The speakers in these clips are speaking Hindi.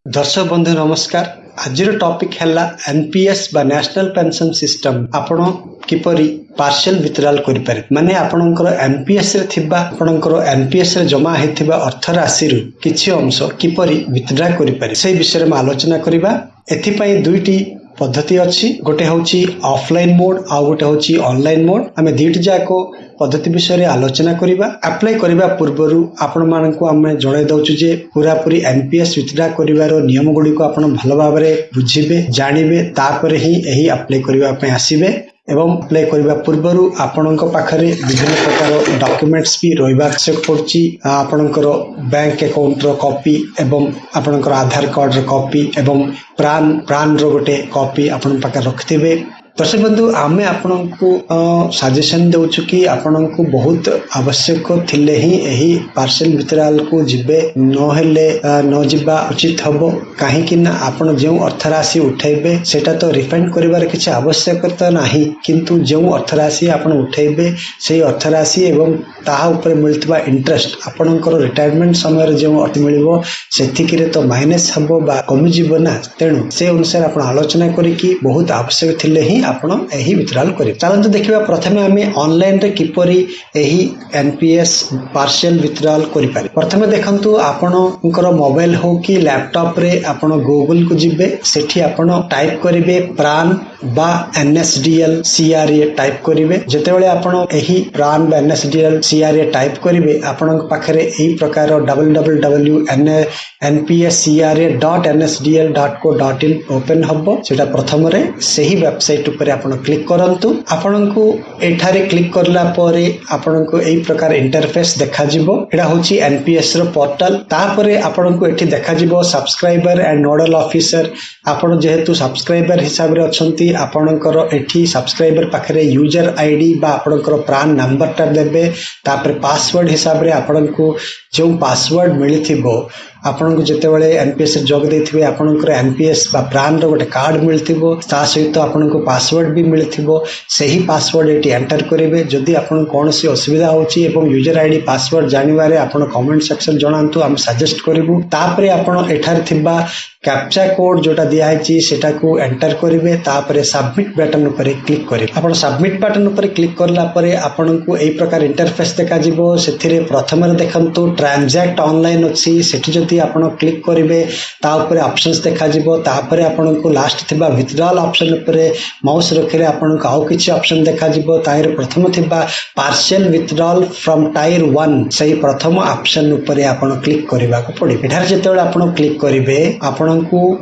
दर्शक बंधु नमस्कार। आज टॉपिक है एनपीएस बा नेशनल पेंशन सिस्टम आपण किपरि पार्शियल विथड्रॉल करि पारे माने आपणकर एनपीएस रे थिबा आपणकर एनपीएस रे जमा हेथिबा अर्थ राशि रु किछि अंश किपरि विथड्रॉ करि पारे से विषय में आलोचना करिबा। एथि पई दुईटी पद्धति अच्छी, गोटे होची ऑफलाइन मोड आ गोटे होची ऑनलाइन मोड। आमे दुईटी जाको पद्धति विषय रे आलोचना करिबा। अप्लाई करिबा पूर्वरु आपण मानकु आमे जणाइ दउछु जे पूरा पूरी एनपीएस विथड्रॉ करिवारो नियम गुडी को आपण भलो भाबरे बुझिबे जानिबे, तापर ही एही अप्लाई करिबा पय आसीबे। एवं अप्लाई करबा पूर्वरु आपणक पाखरे विभिन्न प्रकार डॉक्यूमेंट्स भी रहिबा आवश्यक पड़छि। आपणकर बैंक अकाउंट रो कॉपी एवं आपणकर आधार कार्ड रो कॉपी एवं प्राण रो गोटे कॉपी आपण पाखरे रखथिबे। दर्शक बंधु आमे आपणको सजेशन देउछु कि आपणको बहुत आवश्यक थिले ही एही पार्शियल विथड्रॉल को जिबे न हेले न जिबा उचित हबो। काहे कि ना आपण जेउ अर्थ राशि उठेबे सेटा तो रिफंड करिवार किछि आवश्यकता नाही, किंतु जेउ अर्थ राशि आपण उठेबे सेही अर्थ राशि एवं ताहा ऊपर मिलतबा इंटरेस्ट आपणकर रिटायरमेंट समय रे जेउ अर्थ मिलिबो सेथिकिरे तो माइनस हबो बा कमी जिवो ना। तेणु से अनुसार आपण आलोचना करी कि बहुत आवश्यक थिले ही आपण एही विथड्रॉल करि। चलंतु देखिबा प्रथमे आमे ऑनलाइन रे किपरि एही एनपीएस पार्शियल विथड्रॉल करि पारे। प्रथमे देखंतु आपणकर मोबाइल हो कि लैपटॉप रे आपण गूगल को जिबे, सेठी आपण टाइप करिवे प्राण बा एनएसडीएल सीआरए टाइप करिवे। जेतेबेले आपण एही प्राण बा एनएसडीएल सीआरए टाइप करिवे आपणक पाखरे एही प्रकार www.npscra.nsdl.co.in ओपन हबो। सेटा प्रथम रे सही वेबसाइट ऊपर आपण क्लिक करंतु। आपणको एठारे क्लिक करला परे आपणको एही प्रकार इंटरफेस देखा जिवो। एडा होची एनपीएस रो पोर्टल। तापरे आपणको एठी देखा जिवो सब्सक्राइबर एंड नोडल ऑफिसर। आपण जेहेतु सब्सक्राइबर हिसाब रे अछंती आपणकर एठी सब्सक्राइबर पाखरे यूजर आईडी बा आपणकर प्राण नंबर टा देबे। तापरे पासवर्ड हिसाब रे आपणको जो पासवर्ड मिलिथिबो आपनको जेतेबेले एनपीएस जोग देथिबे आपनकर एनपीएस बा प्राण रो गोटे कार्ड मिलथिबो, ता सहित आपनको पासवर्ड भी मिलथिबो। सही पासवर्ड एटी एंटर करिवे। जदि आपन कोनसी असुविधा होची एवं यूजर आईडी पासवर्ड जानिबारे आपण कमेंट सेक्शन जणांतु, हम सजेस्ट करिवु। तापरे आपण एठार थिबा कैप्चा कोड जोटा दिया है सेटा को एंटर करिवे। तापरे सबमिट बटन ऊपर क्लिक करिवे। आपण सबमिट बटन ऊपर क्लिक करला परे आपनको एई प्रकार इंटरफेस देखा जिवो। सेथिरे प्रथम रे देखंतु ट्रांजैक्ट ऑनलाइन अछि, सेठी जति आपण क्लिक करिवे ता ऊपर ऑप्शंस देखा जिवो। तापरे आपनको लास्ट थिबा विथड्रॉल ऑप्शन ऊपर माउस रखिले आपनको आउ किछि ऑप्शन देखा जिवो। ताइर प्रथम थिबा पार्शियल विथड्रॉल फ्रॉम टायर 1 सही प्रथम ऑप्शन ऊपर आपण क्लिक करिबा को पड़े। एठार जेतेबेले आपण क्लिक करिवे आपनको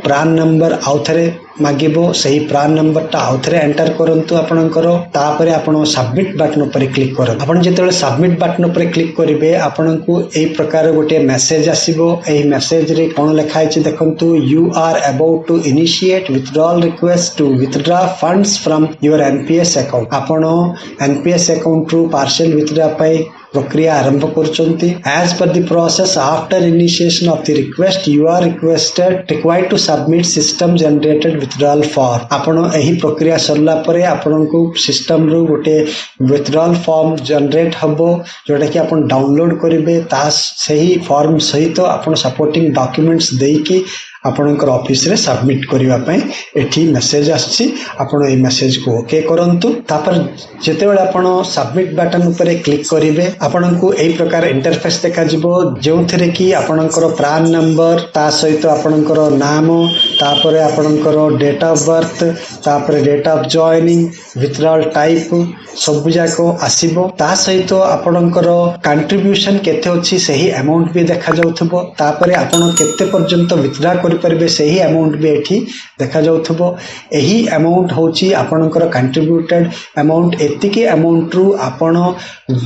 प्राण नंबर आउ थरे मागिबो। सही प्राण नंबर ता आउ थरे एंटर करंतु आपणकर। तापरे आपण सबमिट बटन ऊपर क्लिक करन। आपण जेतेबेले सबमिट बटन ऊपर क्लिक करिवे आपणको एई प्रकार गोटे मेसेज आसीबो। एई मेसेज रे कोन लिखा है देखंतु, you are about to initiate withdrawal request to withdraw funds from your NPS account. आपण एनपीएस अकाउंट रु पार्शियल विथड्रॉ पई प्रक्रिया आरंभ करचंती। As per the process after initiation of the request you are required to submit system generated withdrawal form. आपण एही प्रक्रिया सरला परे आपनको सिस्टम रो गोटे विथड्रॉल फॉर्म जनरेट हबो, जोटा कि आपण डाउनलोड करिवे। ता सही फॉर्म सहित आपण सपोर्टिंग डॉक्यूमेंट्स देकी आपणकर ऑफिस रे सबमिट करिवा पय एठी मेसेज आछि। आपण ए मेसेज को ओके करंतु। तापर जेतेबेले आपण सबमिट बटन ऊपर क्लिक करिवे आपणको एई प्रकार इंटरफेस देखा जिवो, जेउथरे कि आपणकर प्राण नंबर ता सहित आपणकर नाम, तापरे आपणकर डेट ऑफ बर्थ, तापरे date of joining, withdrawal type सब जाको आसीबो। ता सहित आपणकर कंट्रीब्यूशन केते अछि सही अमाउंट भी देखा जाउथबो। तापरे आपण केते पर्यंत विथड्रॉ करि परबे सही अमाउंट भी एठी देखा जाउथबो। एही अमाउंट होची आपणकर कंट्रीब्यूटेड अमाउंट। एतिकी अमाउंट रु आपण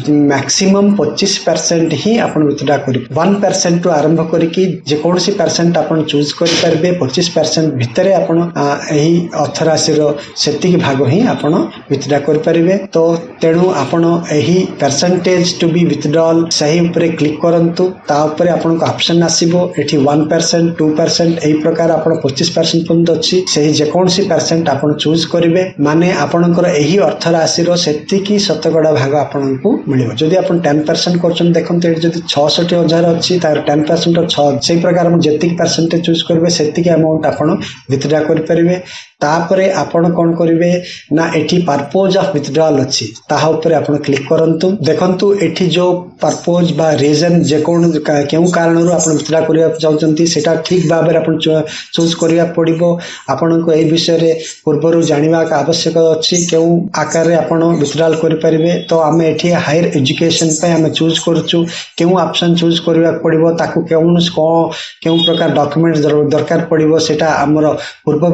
मैक्सिमम 25% ही आपण विथड्रॉ करि 1% रु आरंभ करी कि जे कोनसी परसेंट आपण चूज करि परबे 25% भितरे आपण एही अर्थ राशि रो सेतिकी भाग ही आपण विथड्रॉ करि परिबे। तो तेणु आपण एही परसेंटेज टू बी विथड्रॉल सही ऊपर क्लिक करंतु। ता ऊपर आपण को ऑप्शन आसीबो एठी 1%, 2%, एई प्रकार आपण 25% पर्यंत अछि सेही जेकोनसी परसेंट आपण चूज करिवे माने आपणकर एही अर्थ राशि रो सेतिकी शतकड़ा भाग आपनकु मिलिबो जदि आपण 10% करछन देखन ते जदि 66,000 अछि तार 10% रो 6 सेही प्रकार हम जेतिक परसेंटेज चूज करिवे सेतिकी अमाउंट आपण विथड्रा करि परिवे तापरे आपण कोन करिवे ना एठी पर्पज ऑफ विथड्रॉल अछि ताहा ऊपर आपण क्लिक करंतु देखंतु एठी जो पर्पज बा रीजन जे कोन केउ कारणरू आपण विथड्रा करिया चाहउचंती सेटा ठीक भाबरे आपण चूज करिया पड़िबो आपण को ए विषय रे पूर्वरु जानिबा का आवश्यक अछि केउ आकार रे आपण विथड्रॉल करि परिबे तो हमें एठी हायर एजुकेशन पे हमें चूज करछु केउ ऑप्शन चूज करिया पड़िबो ताकू केउ प्रकार डॉक्यूमेंट दरकार पड़िबो सेटा हमर पूर्व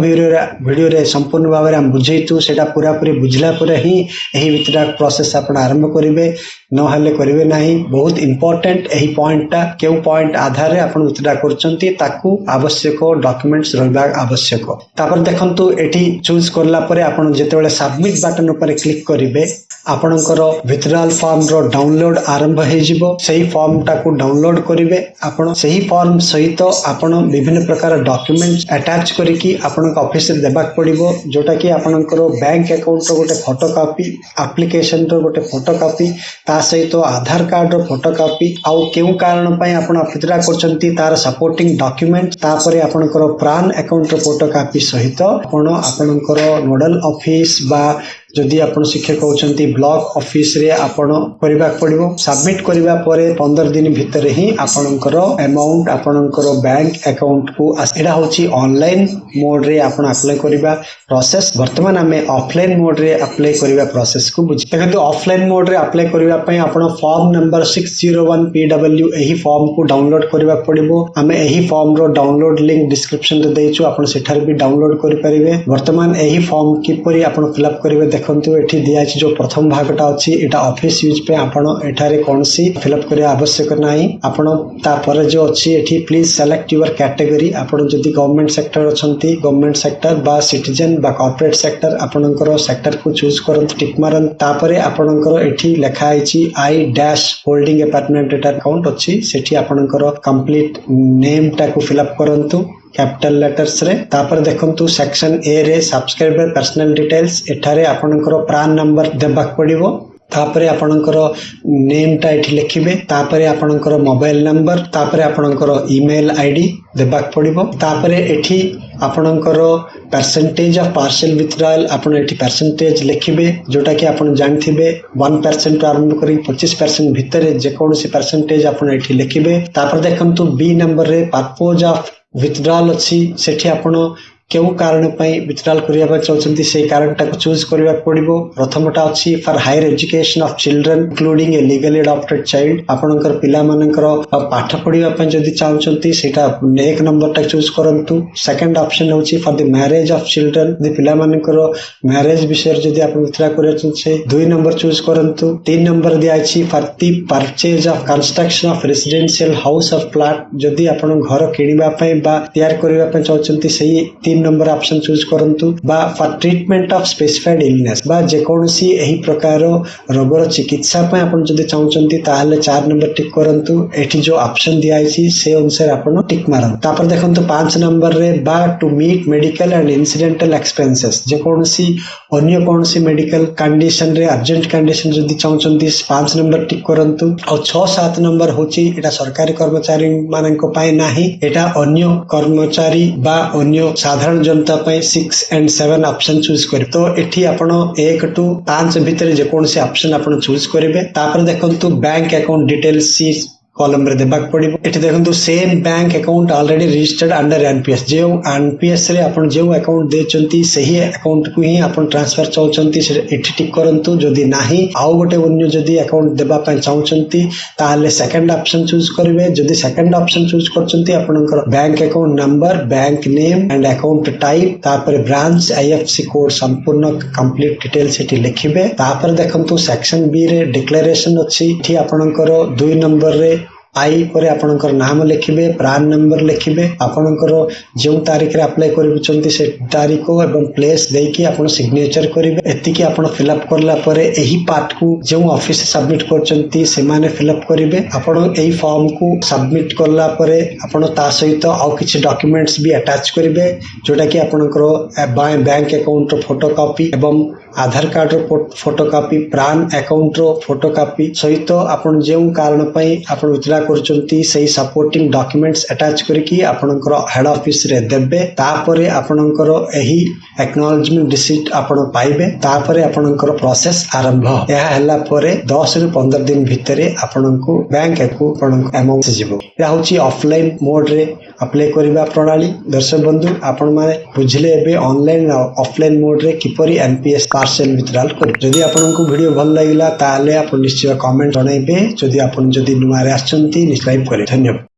वीडियो रे संपूर्ण भाव में बुझेतु सेटा पूरा पूरी बुझला पर ही एही विथड्रा प्रोसेस आपण आरंभ करिवे न हले करिवे नाही बहुत इंपोर्टेंट एही पॉइंटटा केउ पॉइंट आधार रे आपण विथड्रा करचंती ताकू आवश्यक डॉक्यूमेंट्स रहबा आवश्यक तापर देखंतु एठी चूज करला परे आपण जेतेबेले सबमिट बटन ऊपर क्लिक करिवे आपणकर विथड्रॉल फॉर्म रो डाउनलोड आरंभ हे जिवो सेही फॉर्म टाकू डाउनलोड करिवे आपण सेही फॉर्म सहित आपण विभिन्न प्रकार डॉक्यूमेंट्स अटैच करिकि आपण ऑफिस रे देबा पड़िबो जोटा कि आपणकर बैंक अकाउंट रो गोटे फोटोकॉपी एप्लिकेशन रो गोटे फोटोकॉपी ता सहित आधार कार्ड रो फोटोकॉपी आउ केउ कारण पय आपण विथड्रा करचंती तार सपोर्टिंग डॉक्यूमेंट तापरे आपणकर प्रान अकाउंट रो फोटोकॉपी सहित आपणकर नोडल ऑफिस बा जदि आपण शिक्षक होचंती ब्लॉक ऑफिस रे आपण करबा पड़िबो सबमिट करबा परे 15 दिन भीतर ही आपणकर अमाउंट आपणकर बैंक अकाउंट को एडा होची ऑनलाइन मोड रे आपण अप्लाई करबा प्रोसेस वर्तमान हमें ऑफलाइन मोड रे अप्लाई करबा प्रोसेस को बुझ देखंतु ऑफलाइन मोड रे अप्लाई करबा पय आपण फॉर्म नंबर 601 PW एही फॉर्म को डाउनलोड करबा पड़िबो हमें एही फॉर्म रो डाउनलोड लिंक डिस्क्रिप्शन रे देइछु आपण सेठार भी डाउनलोड करि परिबे वर्तमान एही फॉर्म किपरि आपण फिल अप करिवे देखंतु एठी दियाछि जो प्रथम भागटा अछि एटा ऑफिस यूज पे आपण एठारे कोनसी फिल अप करिया आवश्यक नाही आपण ता पर जो अछि एठी प्लीज सेलेक्ट योर कैटेगरी आपण जदि गवर्नमेंट सेक्टर अछंती गवर्नमेंट सेक्टर बा सिटीजन बा कॉर्पोरेट सेक्टर आपणकर सेक्टर को चूज करंत टिक मारन तापरे आपणकर एठी लेखा आइछि I dash holding a permanent account अछि सेठी आपणकर कंप्लीट नेम टा को फिल अप करंतु कैपिटल लेटर्स रे तापर देखंतु सेक्शन ए रे सब्सक्राइबर पर्सनल डिटेल्स एठारे आपणकर प्रान नंबर देबाक पड़िबो तापरे आपणकर नेम टा एठी लिखिबे तापरे आपणकर मोबाइल नंबर तापरे आपणकर ईमेल आईडी देबाक पड़िबो तापरे एठी आपणकर परसेंटेज ऑफ पार्शियल विथड्रॉल आपण एठी परसेंटेज लिखिबे जोटा कि आपण जानथिबे 1% आरंभ करी 25% भितर जे कोनसी परसेंटेज आपण एठी लिखिबे तापर देखंतु बी नंबर रे पर्पज ऑफ विथड्रॉल अछि सेठी आपण केउ कारण पय विथड्रॉल करिया चाहछंती से कारण टा को चूज करबा पड़िबो प्रथमटा अछि for higher education of children including a legally adopted child आपणकर पिला मानकर पाठ पढिबा पय जदि चाहछंती सेटा एक नंबर टा चूज करंतु सेकंड ऑप्शन होछि for the marriage of children दि पिला मानकर मैरिज विषय जदि आपण विथड्रॉल करिया चाहछे 2 नंबर चूज करंतु 3 नंबर दिया अछि for the purchase of construction of residential house of flat जदि आपण घर किनिबा पय बा तैयार करिबा पय चाहछंती सही 3 नंबर ऑप्शन चूज करंतु बा for treatment of specified illness बा जे कोनसी एही प्रकार रोगर चिकित्सा पे आपण जदि चाहउचंती ताहले 4 नंबर टिक करंतु एठी जो ऑप्शन दिया आइछि से अनुसार आपण टिक मारन तापर देखंतु 5 नंबर रे बा to meet medical and incidental expenses जे कोनसी अन्य कोनसी मेडिकल कंडीशन रे अर्जेंट कंडीशन जदि चाहउचंती 5 नंबर टिक करंतु और 6-7 नंबर होची एटा सरकारी कर्मचारी माननको पाए नाही एटा अन्य कर्मचारी बा अन्य साधारण जनता पे 6 and 7 ऑप्शन चूज करें तो एठी आपण 1 to 5 भितर जे कोनसी ऑप्शन आपण चूज करिवे तापर देखंतु बैंक अकाउंट डिटेल्स सी कॉलम रे देबाक पड़िबो एठी देखंतु same bank account already registered under NPS जे एनपीएस रे आपण जे अकाउंट देचंती सही अकाउंट को ही आपण ट्रांसफर चाहउचंती एठी टिक करंतु जदि नाही आउ गोटे अन्य जदि अकाउंट देबा पय चाहउचंती ताले सेकंड ऑप्शन चूज करिवे जदि सेकंड ऑप्शन चूज करचंती आपनकर bank account number bank name and account type तापर ब्रांच आईएफएससी कोड संपूर्ण कंप्लीट डिटेल्स एठी लिखिबे तापर देखंतु सेक्शन बी रे डिक्लेरेशन अछि एठी आपनकर 2 नंबर रे आई पर आपणकर नाम लिखिबे, प्रान नंबर लिखिबे, आपणकर जो तारीख रे अप्लाई करिबचंती से तारीख एवं प्लेस देकी आपण सिग्नेचर करिवे। एतिकी आपण फिलअप करला परे एही पार्ट को जो ऑफिस सबमिट करचंती से माने फिलअप करिवे। आपण एही फॉर्म को सबमिट करला परे आपण ता सहित आ किछि डॉक्यूमेंट्स भी अटैच करिवे, जोटा कि आपणकर बैंक अकाउंट रो फोटोकॉपी एवं आधार कार्ड रो फोटोकॉपी, प्रान अकाउंट रो फोटोकॉपी सहित आपण जो कारण पई आपण विथड्रा करचंती सेही सपोर्टिंग डॉक्यूमेंट्स अटैच करके आपणकर हेड ऑफिस रे देबे। तापरे आपणकर एही एक्नॉलेजमेंट रिसीट आपण पाइबे। तापरे आपणकर प्रोसेस आरंभ यह हल्ला परे 10 रु 15 दिन भितरे आपणको बैंक को अमाउंट जीवो। या होची ऑफलाइन मोड रे अप्लाई करिबा प्रणाली। दर्शक बंधु आपण माने बुझले एबे ऑनलाइन ऑफलाइन मोड रे किपरि एनपीएस पार्शियल विथड्रॉल कर। जदि आपनको वीडियो भल लागिला ताले आपण निश्चय कमेंट जणाइबे। जदि आपण नुआ रे आछंती सब्सक्राइब करे। धन्यवाद।